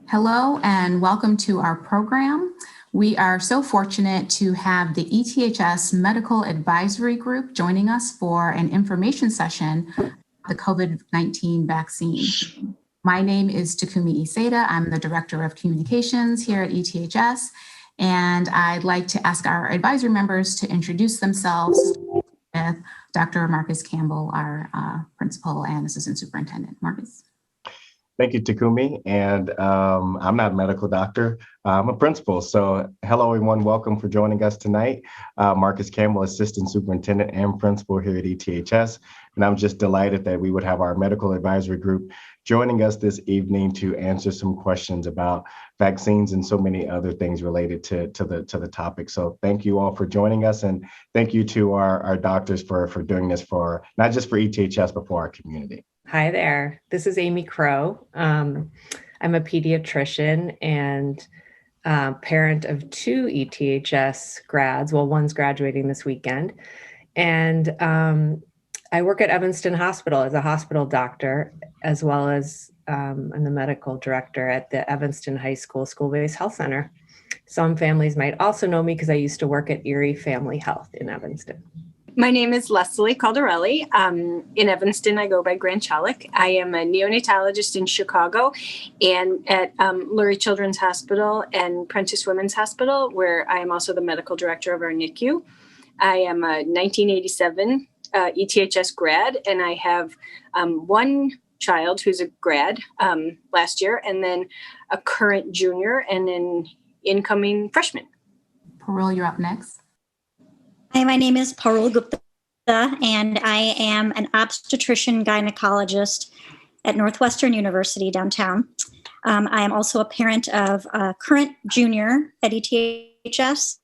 Hello and welcome to our program. We are so fortunate to have the ETHS Medical Advisory Group joining us for an information session on the COVID-19 vaccine. My name is Takumi Iseda. I'm the Director of Communications here at ETHS, and I'd like to ask our advisory members to introduce themselves with Dr. Marcus Campbell, our Principal and Assistant Superintendent. Marcus. Thank you, Takumi. And I'm not a medical doctor. I'm a principal. So hello, everyone. Welcome for joining us tonight. Marcus Campbell, Assistant Superintendent and Principal here at ETHS. And I'm just delighted that we would have our medical advisory group joining us this evening to answer some questions about vaccines and so many other things related to the topic. So thank you all for joining us. And thank you to our doctors for doing this for not just for ETHS, but for our community. Hi there. This is Amy Crow. I'm a pediatrician and parent of two ETHS grads. Well, one's graduating this weekend. And I work at Evanston Hospital as a hospital doctor, as well as I'm the medical director at the Evanston High School School-Based Health Center. Some families might also know me because I used to work at Erie Family Health in Evanston. My name is Leslie Caldarelli. In Evanston, I go by Grant Chalik. I am a neonatologist in Chicago and at Lurie Children's Hospital and Prentice Women's Hospital, where I am also the medical director of our NICU. I am a 1987 ETHS grad, and I have one child who's a grad last year, and then a current junior and an incoming freshman. Parul, you're up next. Hi, my name is Parul Gupta, and I am an obstetrician gynecologist at Northwestern University downtown. I am also a parent of a current junior at ETHS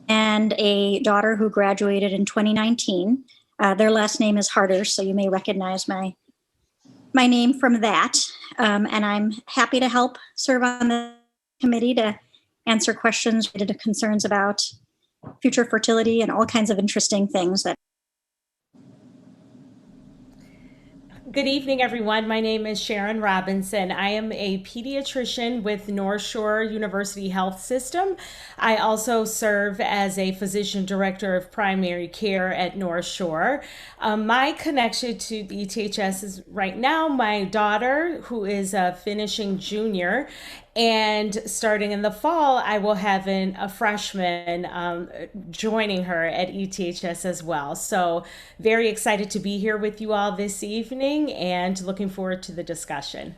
and a daughter who graduated in 2019. Their last name is Harder, so you may recognize my name from that. And I'm happy to help serve on the committee to answer questions related to concerns about future fertility and all kinds of interesting things that. Good evening, everyone. My name is Sharon Robinson. I am a pediatrician with North Shore University Health System. I also serve as a physician director of primary care at North Shore. My connection to the ETHS is right now my daughter, who is a finishing junior, and starting in the fall, I will have a freshman joining her at ETHS as well. So very excited to be here with you all this evening and looking forward to the discussion.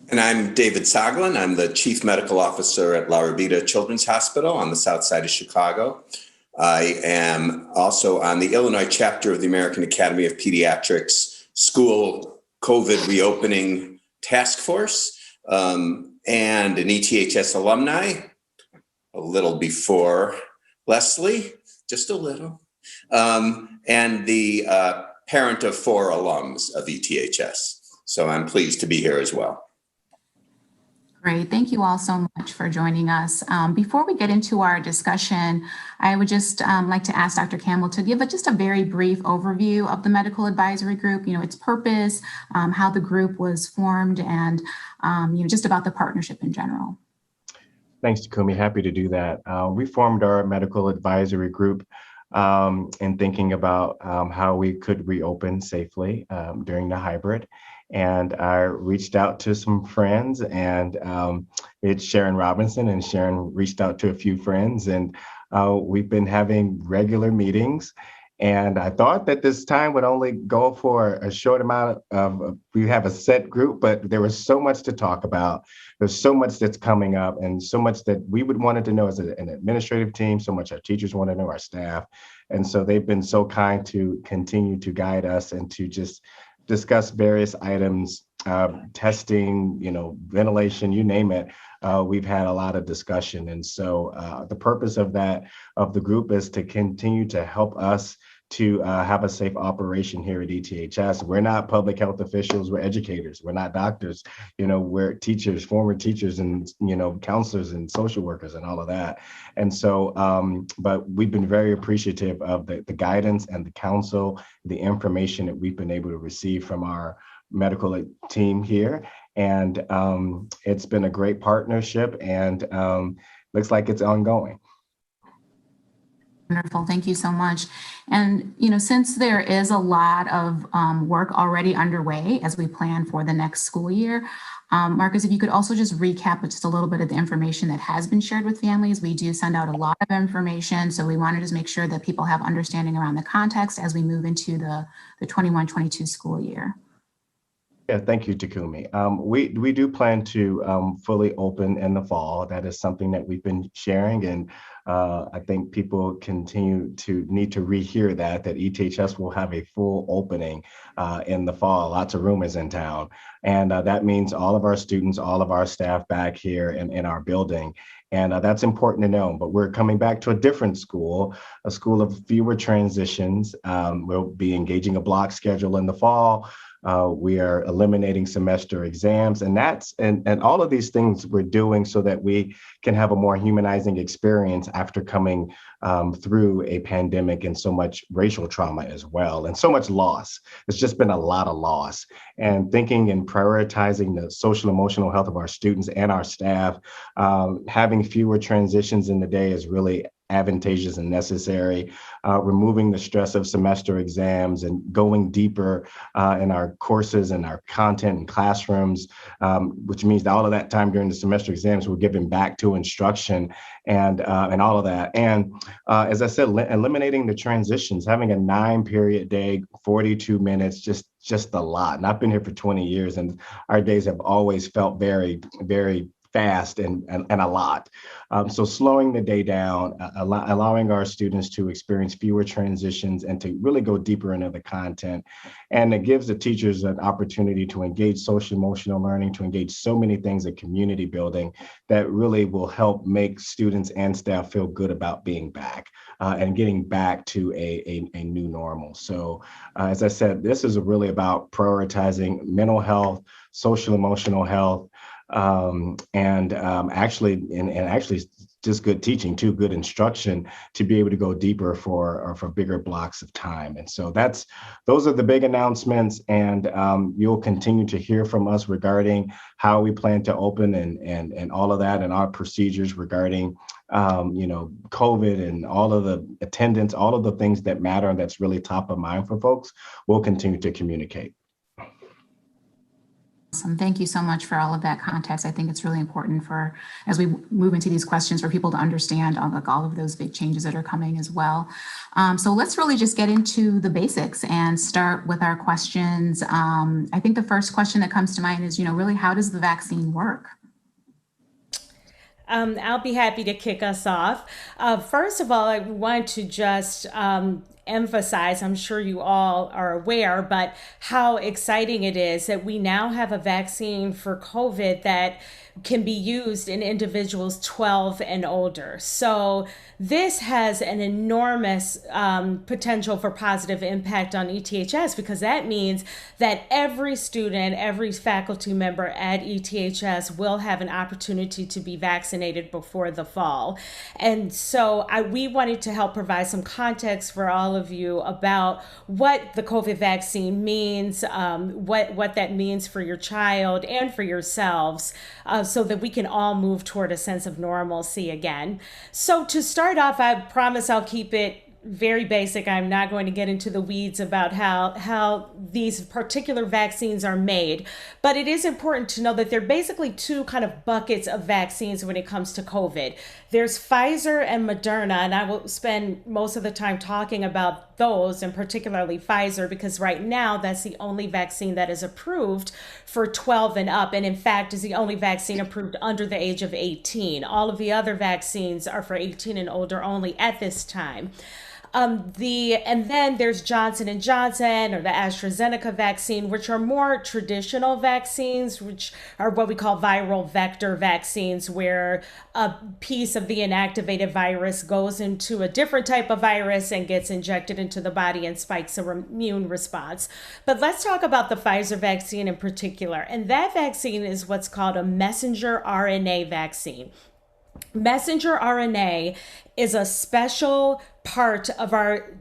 And I'm David Soglin. I'm the Chief Medical Officer at La Rabida Children's Hospital on the south side of Chicago. I am also on the Illinois chapter of the American Academy of Pediatrics School COVID Reopening Task Force. And an ETHS alumni, a little before Leslie, just a little, and the parent of 4 alums of ETHS. So I'm pleased to be here as well. Great. Thank you all so much for joining us. Before we get into our discussion, I would just like to ask Dr. Campbell to give just a very brief overview of the Medical Advisory Group, its purpose, how the group was formed, and just about the partnership in general. Thanks, Takumi. Happy to do that. We formed our Medical Advisory Group in thinking about how we could reopen safely during the hybrid. And I reached out to some friends, and it's Sharon Robinson, and Sharon reached out to a few friends, and we've been having regular meetings. And I thought that this time would only go for a short amount of, we have a set group, but there was so much to talk about. There's so much that's coming up and so much that we would wanted to know as an administrative team, so much our teachers want to know, our staff. And so they've been so kind to continue to guide us and to just discuss various items, testing, ventilation, you name it. We've had a lot of discussion. And so the purpose of the group is to continue to help us to have a safe operation here at ETHS. We're not public health officials, we're educators, we're not doctors, we're teachers, former teachers, and, counselors and social workers and all of that. And so, but we've been very appreciative of the guidance and the counsel, the information that we've been able to receive from our medical team here. And it's been a great partnership, and looks like it's ongoing. Wonderful. Thank you so much. And, since there is a lot of work already underway as we plan for the next school year, Marcus, if you could also just recap just a little bit of the information that has been shared with families. We do send out a lot of information, so we want to just make sure that people have understanding around the context as we move into the 21-22 school year. Yeah, thank you, Takumi. We do plan to fully open in the fall. That is something that we've been sharing, and I think people continue to need to rehear that ETHS will have a full opening in the fall. Lots of rumors in town, and that means all of our students, all of our staff back here in our building. And that's important to know, but we're coming back to a different school, a school of fewer transitions. We'll be engaging a block schedule in the fall. We are eliminating semester exams, and all of these things we're doing so that we can have a more humanizing experience after coming through a pandemic and so much racial trauma as well, and so much loss. It's just been a lot of loss. And thinking and prioritizing the social emotional health of our students and our staff, having fewer transitions in the day is really advantageous and necessary, removing the stress of semester exams and going deeper in our courses and our content and classrooms, which means that all of that time during the semester exams we're giving back to instruction and all of that. And as I said, eliminating the transitions, having a 9-period day, 42 minutes, just a lot. And I've been here for 20 years, and our days have always felt very, very fast and a lot. So slowing the day down, allowing our students to experience fewer transitions and to really go deeper into the content. And it gives the teachers an opportunity to engage social emotional learning, to engage so many things in community building that really will help make students and staff feel good about being back and getting back to a new normal. So as I said, this is really about prioritizing mental health, social emotional health, and actually just good teaching too, good instruction to be able to go deeper for bigger blocks of time. And so those are the big announcements, and you'll continue to hear from us regarding how we plan to open and all of that, and our procedures regarding COVID and all of the attendance, all of the things that matter and that's really top of mind for folks. We'll continue to communicate. Awesome. Thank you so much for all of that context. I think it's really important as we move into these questions, for people to understand all of those big changes that are coming as well. So let's really just get into the basics and start with our questions. I think the first question that comes to mind is, really, how does the vaccine work? I'll be happy to kick us off. First of all, I want to just emphasize, I'm sure you all are aware, but how exciting it is that we now have a vaccine for COVID that can be used in individuals 12 and older. So this has an enormous potential for positive impact on ETHS, because that means that every student, every faculty member at ETHS will have an opportunity to be vaccinated before the fall. And so we wanted to help provide some context for all of you about what the COVID vaccine means, what that means for your child and for yourselves, so that we can all move toward a sense of normalcy again. So to start off, I promise I'll keep it very basic. I'm not going to get into the weeds about how these particular vaccines are made, but it is important to know that there are basically two kind of buckets of vaccines when it comes to COVID. There's Pfizer and Moderna, and I will spend most of the time talking about those, and particularly Pfizer, because right now that's the only vaccine that is approved for 12 and up, and in fact is the only vaccine approved under the age of 18. All of the other vaccines are for 18 and older only at this time. And then there's Johnson & Johnson, or the AstraZeneca vaccine, which are more traditional vaccines, which are what we call viral vector vaccines, where a piece of the inactivated virus goes into a different type of virus and gets injected into the body and spikes an immune response. But let's talk about the Pfizer vaccine in particular. And that vaccine is what's called a messenger RNA vaccine. Messenger RNA is a special part of our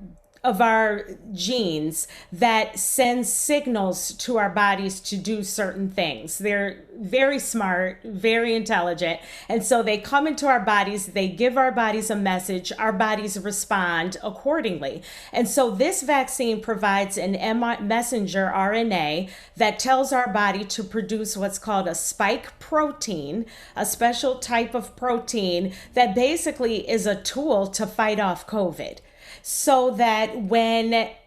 of our genes that send signals to our bodies to do certain things. They're very smart, very intelligent. And so they come into our bodies, they give our bodies a message, our bodies respond accordingly. And so this vaccine provides an messenger RNA that tells our body to produce what's called a spike protein, a special type of protein that basically is a tool to fight off COVID. So that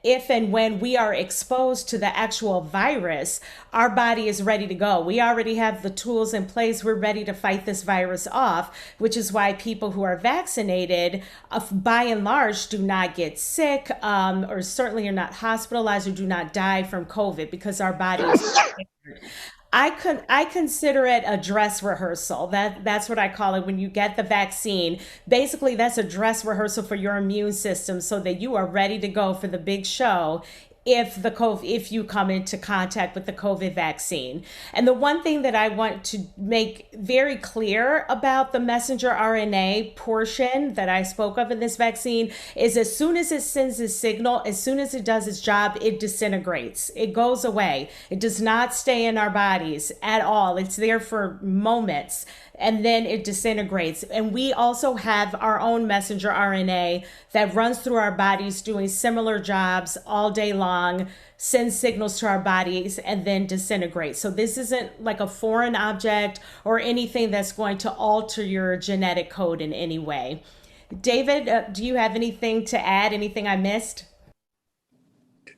if and when we are exposed to the actual virus, our body is ready to go. We already have the tools in place. We're ready to fight this virus off, which is why people who are vaccinated, by and large, do not get sick, or certainly are not hospitalized or do not die from COVID, because our body is prepared. I consider it a dress rehearsal. That's what I call it. When you get the vaccine, basically that's a dress rehearsal for your immune system so that you are ready to go for the big show if you come into contact with the COVID vaccine. And the one thing that I want to make very clear about the messenger RNA portion that I spoke of in this vaccine is as soon as it sends a signal, as soon as it does its job, it disintegrates. It goes away. It does not stay in our bodies at all. It's there for moments, and then it disintegrates. And we also have our own messenger RNA that runs through our bodies doing similar jobs all day long, sends signals to our bodies, and then disintegrates. So this isn't like a foreign object or anything that's going to alter your genetic code in any way. David, do you have anything to add? Anything I missed?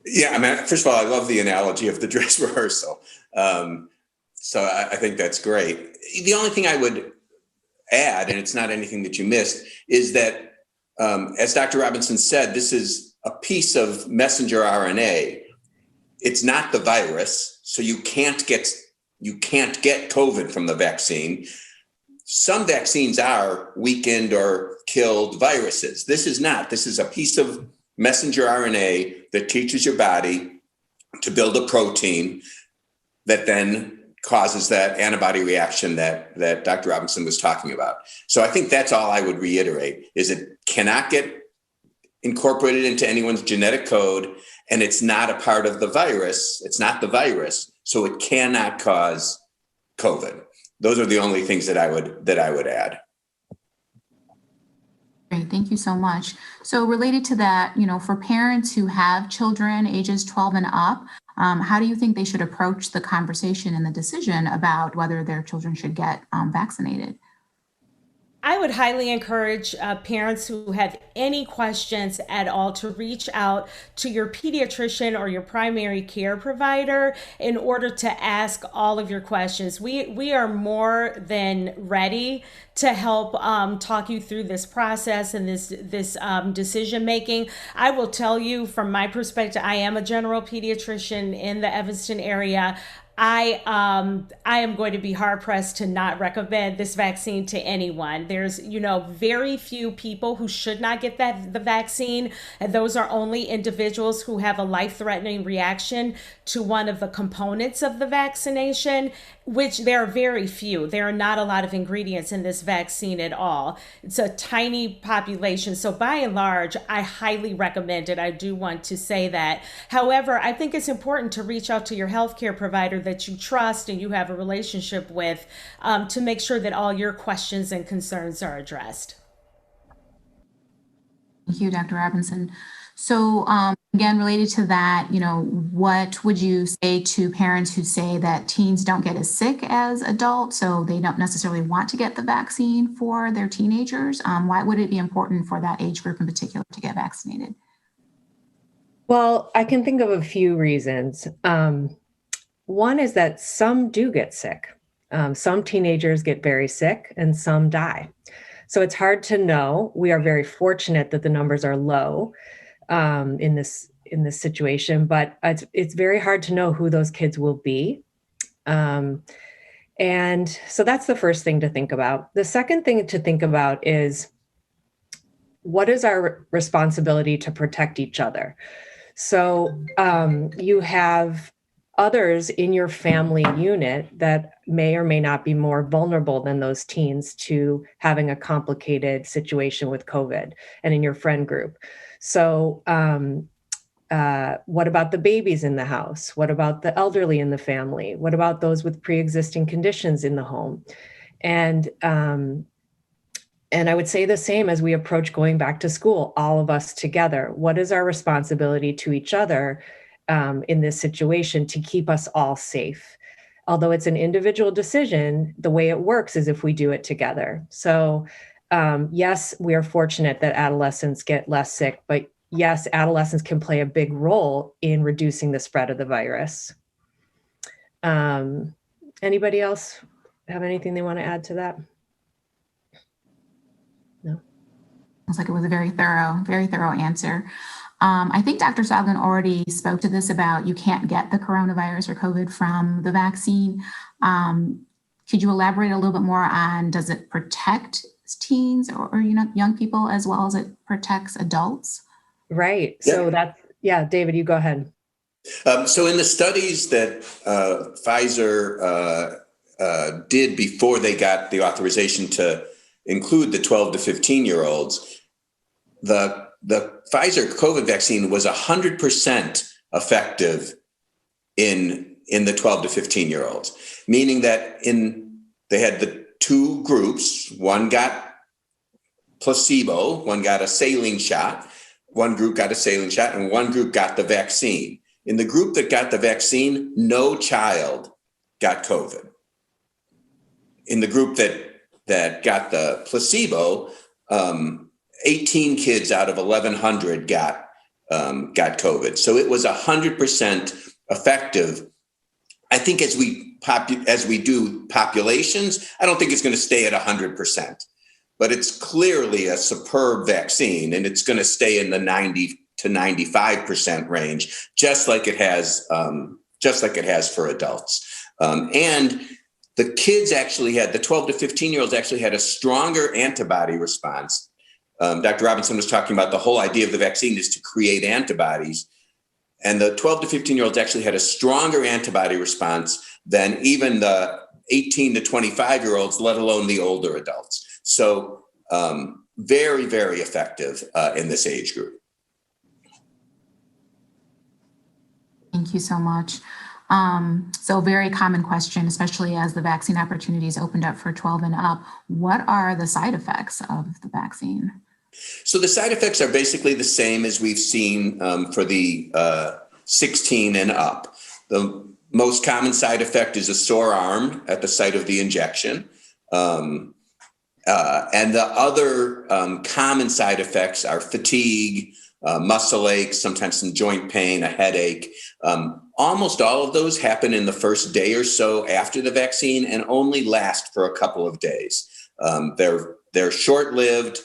Yeah, I mean, first of all, I love the analogy of the dress rehearsal. So I think that's great. The only thing I would add, and it's not anything that you missed, is that, as Dr. Robinson said, this is a piece of messenger RNA. It's not the virus, so you can't get COVID from the vaccine. Some vaccines are weakened or killed viruses. This is not. This is a piece of messenger RNA that teaches your body to build a protein that then causes that antibody reaction that Dr. Robinson was talking about. So I think that's all I would reiterate, is it cannot get incorporated into anyone's genetic code, and it's not a part of the virus. It's not the virus, so it cannot cause COVID. Those are the only things that I would add. Great, thank you so much. So related to that, for parents who have children ages 12 and up, how do you think they should approach the conversation and the decision about whether their children should get vaccinated? I would highly encourage parents who have any questions at all to reach out to your pediatrician or your primary care provider in order to ask all of your questions. We are more than ready to help talk you through this process and this decision making. I will tell you from my perspective, I am a general pediatrician in the Evanston area. I am going to be hard pressed to not recommend this vaccine to anyone. There's, very few people who should not get the vaccine. And those are only individuals who have a life-threatening reaction to one of the components of the vaccination, which there are very few. There are not a lot of ingredients in this vaccine at all. It's a tiny population. So by and large, I highly recommend it. I do want to say that. However, I think it's important to reach out to your healthcare provider that you trust and you have a relationship with, to make sure that all your questions and concerns are addressed. Thank you, Dr. Robinson. So again, related to that, what would you say to parents who say that teens don't get as sick as adults, so they don't necessarily want to get the vaccine for their teenagers? Why would it be important for that age group in particular to get vaccinated? Well, I can think of a few reasons. One is that some do get sick. Some teenagers get very sick and some die. So it's hard to know. We are very fortunate that the numbers are low in this situation, but it's very hard to know who those kids will be. And so that's the first thing to think about. The second thing to think about is, what is our responsibility to protect each other? So you have others in your family unit that may or may not be more vulnerable than those teens to having a complicated situation with COVID, and in your friend group. So what about the babies in the house? What about the elderly in the family? What about those with pre-existing conditions in the home? And I would say the same as we approach going back to school, all of us together. What is our responsibility to each other in this situation to keep us all safe? Although it's an individual decision, the way it works is if we do it together. So yes, we are fortunate that adolescents get less sick, but yes, adolescents can play a big role in reducing the spread of the virus. Anybody else have anything they want to add to that? No. Looks like it was a very thorough answer. I think Dr. Soglin already spoke to this about you can't get the coronavirus or COVID from the vaccine. Could you elaborate a little bit more on, does it protect teens or young people as well as it protects adults? Right. So David, you go ahead. So in the studies that Pfizer did before they got the authorization to include the 12 to 15-year-olds, the Pfizer COVID vaccine was 100% effective in the 12 to 15-year-olds, meaning that they had the two groups. One got placebo, one got a saline shot. One group got a saline shot and one group got the vaccine. In the group that got the vaccine, no child got COVID. In the group that got the placebo, 18 kids out of 1,100 got COVID. So it was 100% effective. I think as we do populations, I don't think it's going to stay at 100%. But it's clearly a superb vaccine, and it's going to stay in the 90 to 95% range, just like it has for adults. And the kids actually the 12 to 15-year-olds actually had a stronger antibody response. Dr. Robinson was talking about the whole idea of the vaccine is to create antibodies. And the 12 to 15-year-olds actually had a stronger antibody response than even the 18 to 25-year-olds, let alone the older adults. So very, very effective in this age group. Thank you so much. So very common question, especially as the vaccine opportunities opened up for 12 and up. What are the side effects of the vaccine? So the side effects are basically the same as we've seen for the 16 and up. The most common side effect is a sore arm at the site of the injection. And the other common side effects are fatigue, muscle aches, sometimes some joint pain, a headache. Almost all of those happen in the first day or so after the vaccine and only last for a couple of days. They're short-lived.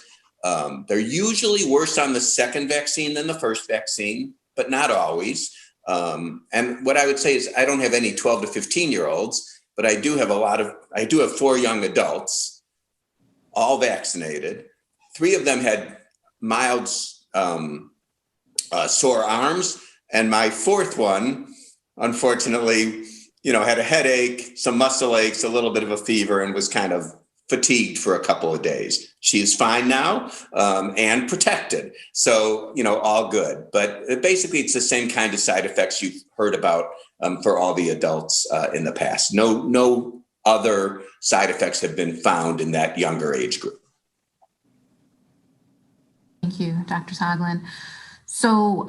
They're usually worse on the second vaccine than the first vaccine, but not always. And what I would say is I don't have any 12 to 15-year-olds, but I do have 4 young adults, all vaccinated. 3 of them had mild sore arms, and my 4th one, unfortunately, had a headache, some muscle aches, a little bit of a fever, and was kind of fatigued for a couple of days. She's fine now and protected. So, all good. But basically, it's the same kind of side effects you've heard about for all the adults in the past. No other side effects have been found in that younger age group. Thank you, Dr. Soglin. So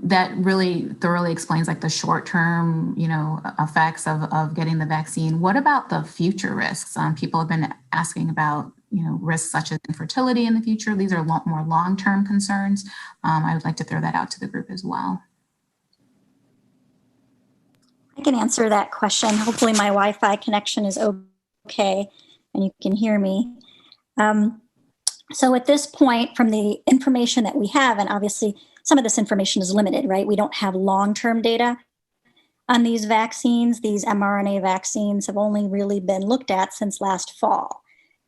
that really thoroughly explains the short-term, effects of getting the vaccine. What about the future risks? People have been asking about, risks such as infertility in the future. These are more long-term concerns. I would like to throw that out to the group as well. I can answer that question. Hopefully my Wi-Fi connection is okay and you can hear me. So at this point, from the information that we have, and obviously some of this information is limited, right? We don't have long-term data on these vaccines. These mRNA vaccines have only really been looked at since last fall.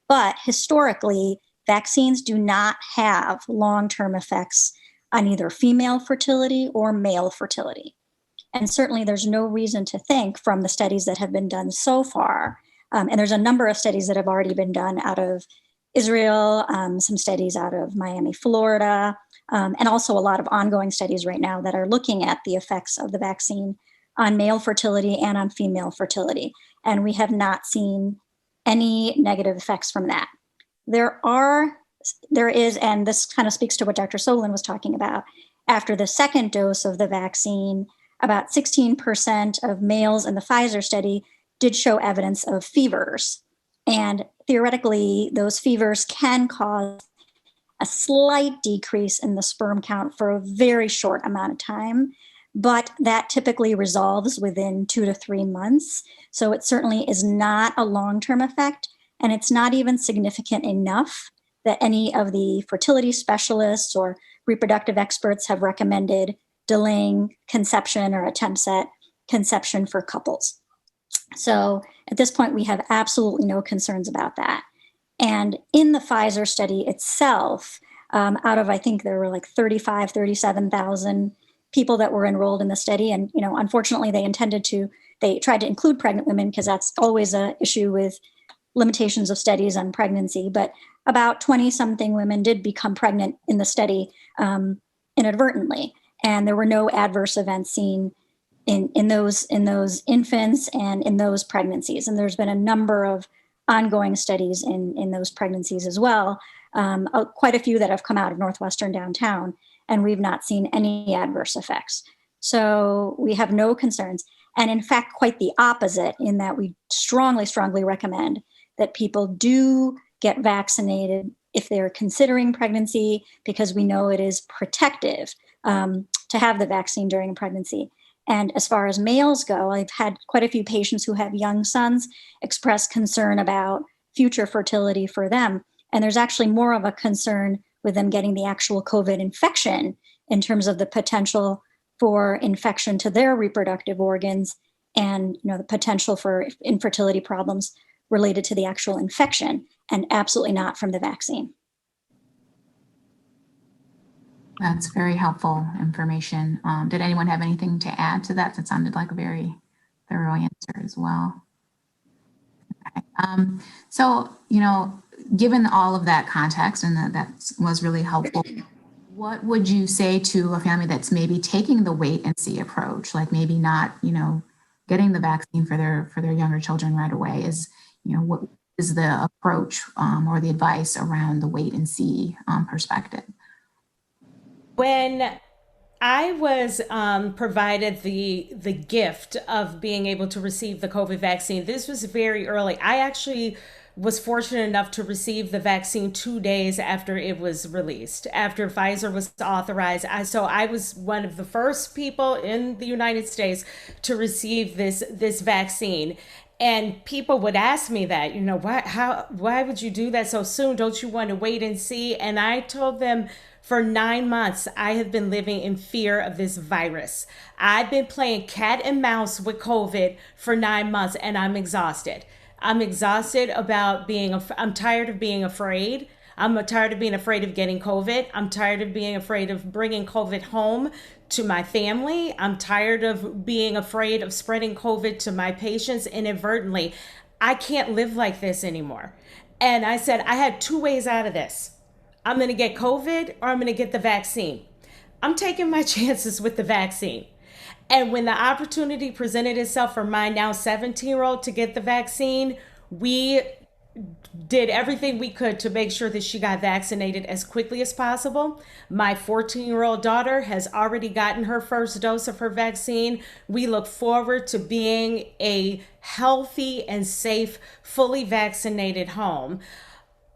But historically, vaccines do not have long-term effects on either female fertility or male fertility. And certainly there's no reason to think from the studies that have been done so far, and there's a number of studies that have already been done out of Israel, some studies out of Miami, Florida, and also a lot of ongoing studies right now that are looking at the effects of the vaccine on male fertility and on female fertility. And we have not seen any negative effects from that. There is, and this kind of speaks to what Dr. Solin was talking about, after the second dose of the vaccine, about 16% of males in the Pfizer study did show evidence of fevers. And theoretically, those fevers can cause a slight decrease in the sperm count for a very short amount of time, but that typically resolves within 2 to 3 months. So it certainly is not a long-term effect, and it's not even significant enough that any of the fertility specialists or reproductive experts have recommended delaying conception or attempts at conception for couples. So at this point, we have absolutely no concerns about that. And in the Pfizer study itself, out of, I think there were like 37,000 people that were enrolled in the study. And, unfortunately, they tried to include pregnant women because that's always an issue with limitations of studies on pregnancy. But about 20 something women did become pregnant in the study inadvertently. And there were no adverse events seen in those infants and in those pregnancies. And there's been a number of ongoing studies in those pregnancies as well, quite a few that have come out of Northwestern downtown, and we've not seen any adverse effects. So we have no concerns. And in fact, quite the opposite, in that we strongly, strongly recommend that people do get vaccinated if they're considering pregnancy, because we know it is protective to have the vaccine during a pregnancy. And as far as males go, I've had quite a few patients who have young sons express concern about future fertility for them. And there's actually more of a concern with them getting the actual COVID infection in terms of the potential for infection to their reproductive organs and the potential for infertility problems related to the actual infection, and absolutely not from the vaccine. That's very helpful information. Did anyone have anything to add to that? That sounded like a very thorough answer as well. Okay. So, given all of that context, and that was really helpful, what would you say to a family that's maybe taking the wait and see approach, like maybe not, getting the vaccine for their younger children right away? What is the approach or the advice around the wait and see perspective? When I was provided the gift of being able to receive the COVID vaccine, this was very early. I actually was fortunate enough to receive the vaccine 2 days after it was released, after Pfizer was authorized. So I was one of the first people in the United States to receive this vaccine. And people would ask me that, why would you do that so soon? Don't you want to wait and see? And I told them, for 9 months, I have been living in fear of this virus. I've been playing cat and mouse with COVID for 9 months, and I'm exhausted. I'm exhausted about I'm tired of being afraid. I'm tired of being afraid of getting COVID. I'm tired of being afraid of bringing COVID home to my family. I'm tired of being afraid of spreading COVID to my patients inadvertently. I can't live like this anymore. And I said, I had 2 ways out of this. I'm going to get COVID or I'm going to get the vaccine. I'm taking my chances with the vaccine. And when the opportunity presented itself for my now 17-year-old to get the vaccine, we did everything we could to make sure that she got vaccinated as quickly as possible. My 14-year-old daughter has already gotten her first dose of her vaccine. We look forward to being a healthy and safe, fully vaccinated home.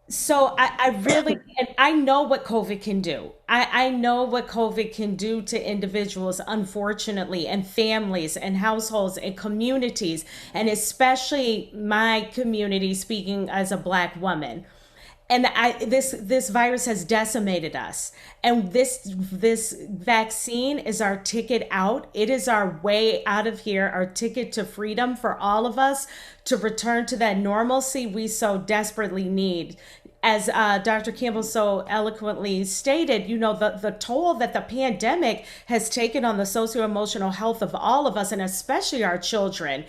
So I know what COVID can do. I know what COVID can do to individuals, unfortunately, and families and households and communities, and especially my community, speaking as a Black woman. And this virus has decimated us. And this vaccine is our ticket out. It is our way out of here, our ticket to freedom for all of us to return to that normalcy we so desperately need. As Dr. Campbell so eloquently stated, the toll that the pandemic has taken on the socio-emotional health of all of us, and especially our children.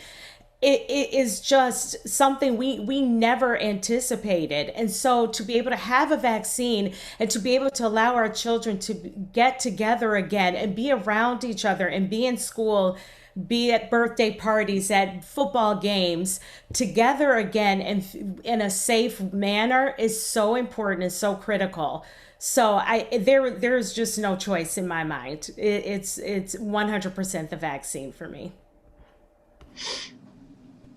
it is just something we never anticipated. And so to be able to have a vaccine and to be able to allow our children to get together again and be around each other and be in school, be at birthday parties, at football games, together again and in a safe manner is so important and so critical. So there's just no choice in my mind. It's 100% the vaccine for me.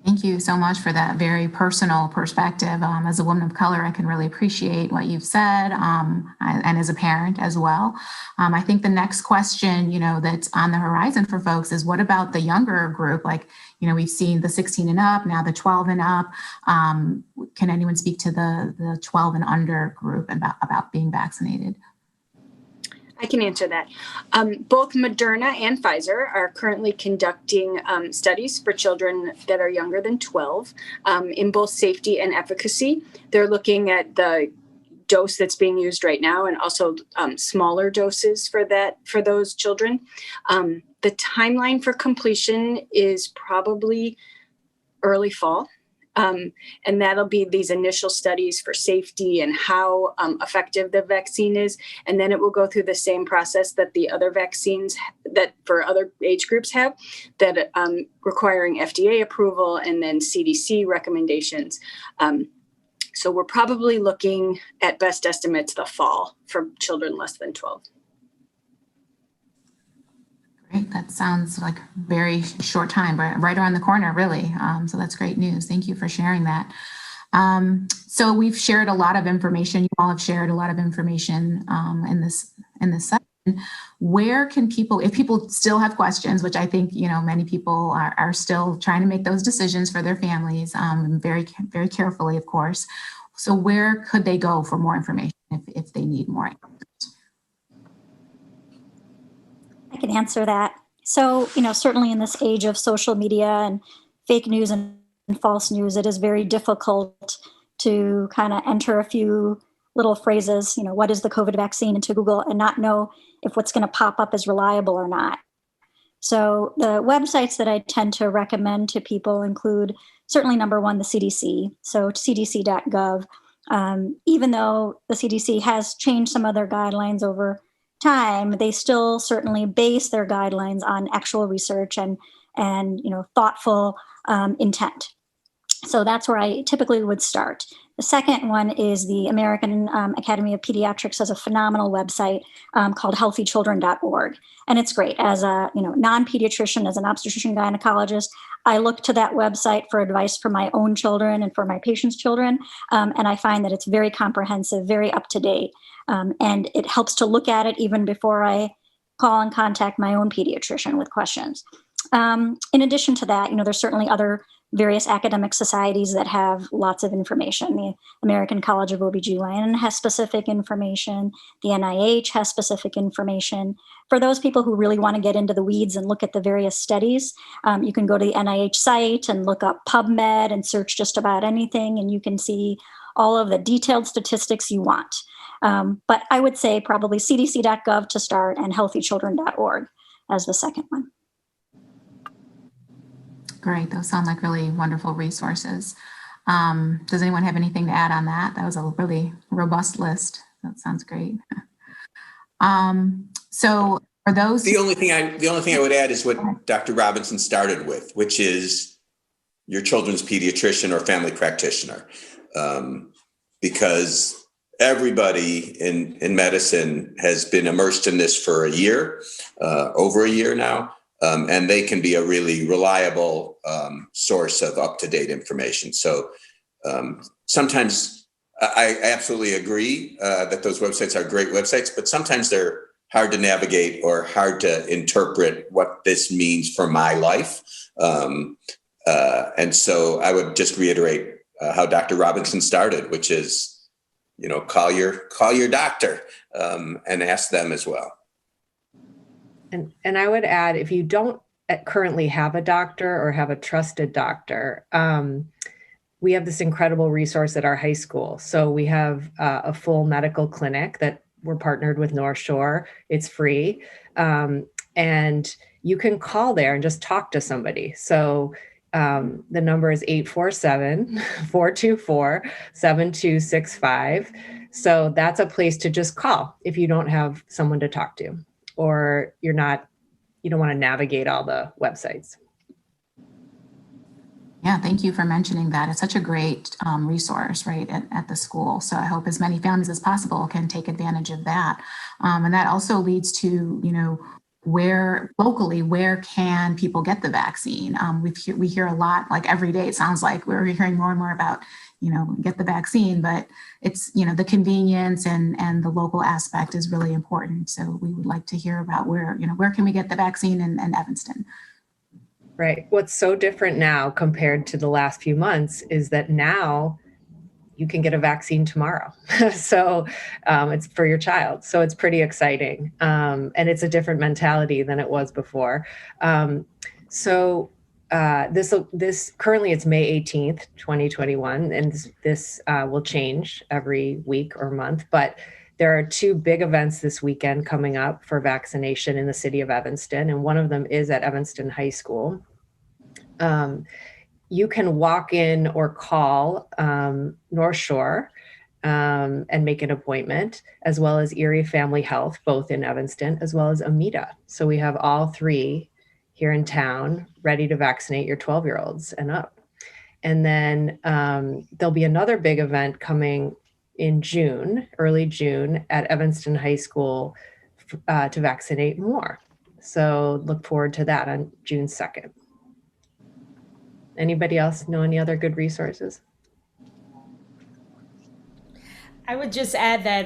Thank you so much for that very personal perspective. As a woman of color, I can really appreciate what you've said, and as a parent as well. I think the next question, that's on the horizon for folks is, what about the younger group? Like, we've seen the 16 and up, now the 12 and up. Can anyone speak to the 12 and under group about being vaccinated? I can answer that. Both Moderna and Pfizer are currently conducting studies for children that are younger than 12 in both safety and efficacy. They're looking at the dose that's being used right now and also smaller doses for those children. The timeline for completion is probably early fall. And that'll be these initial studies for safety and how effective the vaccine is. And then it will go through the same process that the other vaccines that for other age groups have, that requiring FDA approval and then CDC recommendations. So we're probably looking at best estimates the fall for children less than 12. Great. That sounds like very short time, right around the corner, really. So that's great news. Thank you for sharing that. So we've shared a lot of information. You all have shared a lot of information in this session. Where can people, if people still have questions, which I think many people are still trying to make those decisions for their families, very, very carefully, of course. So where could they go for more information if they need more? I can answer that. So, certainly in this age of social media and fake news and false news, it is very difficult to kind of enter a few little phrases, what is the COVID vaccine into Google and not know if what's going to pop up is reliable or not. So the websites that I tend to recommend to people include certainly number one, the CDC. So cdc.gov, even though the CDC has changed some of their guidelines over time, they still certainly base their guidelines on actual research and thoughtful intent. So that's where I typically would start. The second one is the American Academy of Pediatrics has a phenomenal website called healthychildren.org. And it's great. As a non-pediatrician, as an obstetrician gynecologist, I look to that website for advice for my own children and for my patients' children. And I find that it's very comprehensive, very up to date. And it helps to look at it even before I call and contact my own pediatrician with questions. In addition to that, there's certainly other various academic societies that have lots of information. The American College of OBGYN has specific information. The NIH has specific information. For those people who really want to get into the weeds and look at the various studies, you can go to the NIH site and look up PubMed and search just about anything, and you can see all of the detailed statistics you want. But I would say probably cdc.gov to start and healthychildren.org as the second one. Great. Those sound like really wonderful resources. Does anyone have anything to add on that? That was a really robust list. That sounds great. So for those, the only thing I would add is what Dr. Robinson started with, which is your children's pediatrician or family practitioner, because everybody in medicine has been immersed in this for a year, over a year now. And they can be a really reliable source of up-to-date information. So sometimes I absolutely agree that those websites are great websites, but sometimes they're hard to navigate or hard to interpret what this means for my life. And so I would just reiterate how Dr. Robinson started, which is, call your doctor and ask them as well. And I would add, if you don't currently have a doctor or have a trusted doctor, we have this incredible resource at our high school. So we have a full medical clinic that we're partnered with North Shore. It's free. And you can call there and just talk to somebody. So The number is 847-424-7265. So that's a place to just call if you don't have someone to talk to, or you don't want to navigate all the websites. Yeah, thank you for mentioning that. It's such a great resource, right, at the school. So I hope as many families as possible can take advantage of that. And that also leads to, where can people get the vaccine? We hear a lot, like every day, it sounds like we're hearing more and more about, get the vaccine, but it's, the convenience and the local aspect is really important. So we would like to hear about where can we get the vaccine in Evanston? Right. What's so different now compared to the last few months is that now you can get a vaccine tomorrow. So it's for your child. So it's pretty exciting. And it's a different mentality than it was before. This currently it's May 18th, 2021, and this will change every week or month, but there are two big events this weekend coming up for vaccination in the city of Evanston, and one of them is at Evanston High School. You can walk in or call North Shore and make an appointment, as well as Erie Family Health, both in Evanston, as well as Amita. So we have all three here in town ready to vaccinate your 12-year-olds and up. And then there'll be another big event coming in June, early June, at Evanston High School to vaccinate more. So look forward to that on June 2nd. Anybody else know any other good resources? I would just add that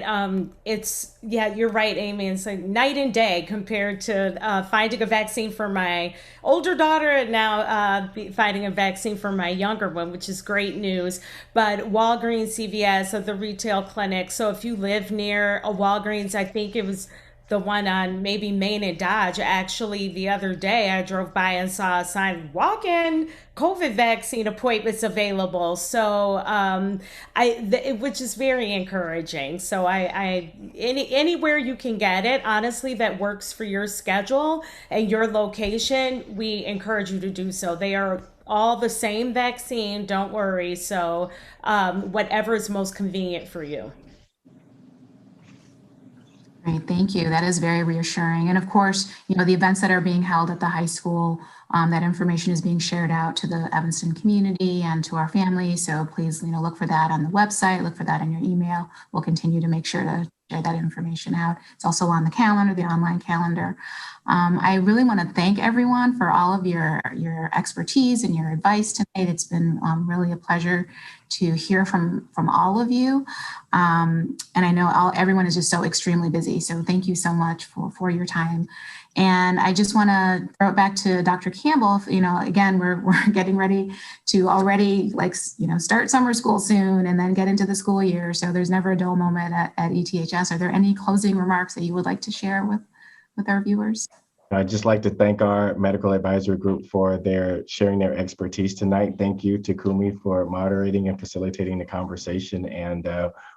you're right, Amy. It's like night and day compared to finding a vaccine for my older daughter and now finding a vaccine for my younger one, which is great news. But Walgreens, CVS are the retail clinics. So if you live near a Walgreens, I think it was the one on maybe Main and Dodge. Actually, the other day I drove by and saw a sign, walk-in COVID vaccine appointments available. So which is very encouraging. So anywhere you can get it, honestly, that works for your schedule and your location, we encourage you to do so. They are all the same vaccine, don't worry. So whatever is most convenient for you. Great, thank you. That is very reassuring. And of course, the events that are being held at the high school, that information is being shared out to the Evanston community and to our family. So please, look for that on the website, look for that in your email. We'll continue to make sure to share that information out. It's also on the calendar, the online calendar. I really want to thank everyone for all of your expertise and your advice tonight. It's been really a pleasure to hear from all of you. And I know everyone is just so extremely busy. So thank you so much for your time. And I just want to throw it back to Dr. Campbell. Again, we're getting ready to already start summer school soon and then get into the school year. So there's never a dull moment at ETHS. Are there any closing remarks that you would like to share with our viewers? I'd just like to thank our medical advisory group for sharing their expertise tonight. Thank you to Kumi for moderating and facilitating the conversation. And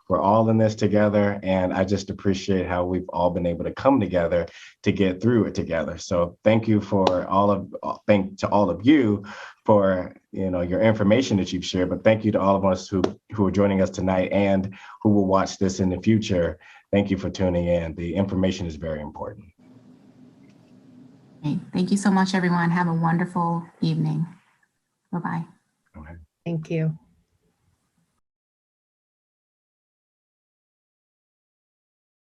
we're all in this together. And I just appreciate how we've all been able to come together to get through it together. So thank you to all of you for your information that you've shared. But thank you to all of us who are joining us tonight and who will watch this in the future. Thank you for tuning in. The information is very important. Great. Thank you so much, everyone. Have a wonderful evening. Bye-bye. Okay. Thank you.